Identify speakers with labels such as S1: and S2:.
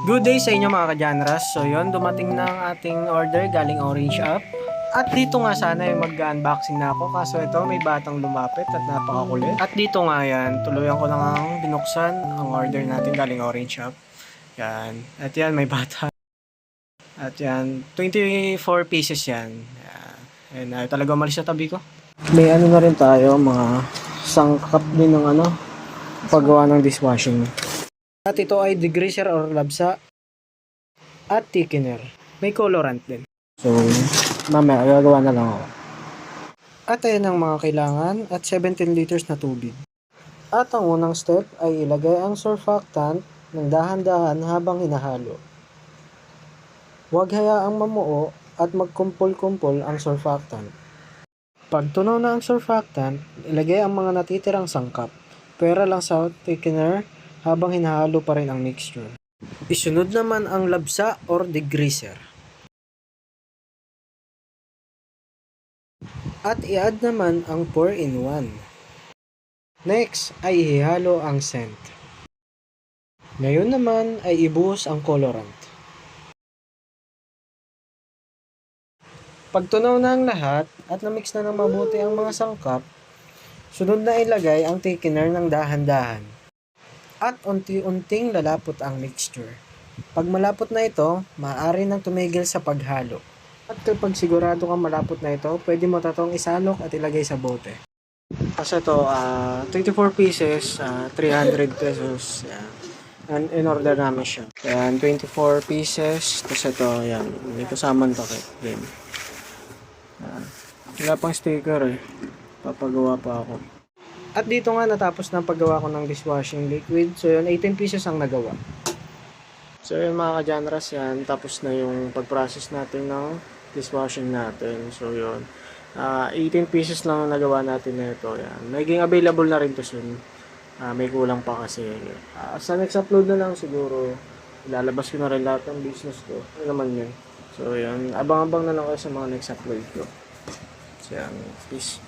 S1: Good day sa inyo mga ka-Janras. So yon, dumating na ang ating order galing Orange App. At dito nga sana ay mag-unboxing na ako, kaso ito may batang lumapit at napakakulit. At dito nga yan, tuluyan ko lang ang binuksan ang order natin galing Orange App. Yan. At yan, may bata. At yan, 24 pieces yan. Yan. And talaga umalis sa tabi ko. May ano na rin tayo, mga sangkap din ng paggawa ng dishwashing. At ito ay degreaser or labsa at thickener. May colorant din. So, mamaya gagawa na lang ako. At ayan ang mga kailangan at 17 liters na tubig. At ang unang step ay ilagay ang surfactant ng dahan-dahan habang hinahalo. Huwag hayaang mamuo at magkumpol-kumpol ang surfactant. Pag tunaw na ang surfactant, ilagay ang mga natitirang sangkap. Pwera lang sa thickener habang hinahalo pa rin ang mixture. Isunod naman ang labsa or degreaser. At i-add naman ang 4-in-1. Next ay ihalo ang scent. Ngayon naman ay ibuhos ang colorant. Pag tunaw na ang lahat at na-mix na ng mabuti ang mga sangkap, sunod na ilagay ang thickener ng dahan-dahan. At unti-unting lalapot ang mixture. Pag malapot na ito, maaari nang tumigil sa paghalo. At kapag sigurado kang malapot na ito, pwede mo tatong isalok at ilagay sa bote. Kasi ito, 24 pieces, 300 pesos. Yan. And in-order namin siya. Yan, 24 pieces. Tapos ito, yan. May kasamang takip. Yan. Wala pang sticker eh. Papagawa pa ako. At dito nga natapos na paggawa ko ng dishwashing liquid. So yun, 18 pieces ang nagawa. So yun mga ka-Janras, yan. Tapos na yung pag-process natin ng dishwashing natin. So yun, 18 pieces lang ang nagawa natin na ito. Yan. Maging available na rin to soon. May kulang pa kasi. Sa next upload na lang siguro, ilalabas ko na rin lahat ng business ko. Ano naman yun. So yun, abang-abang na lang kayo sa mga next upload ko. So yan, peace.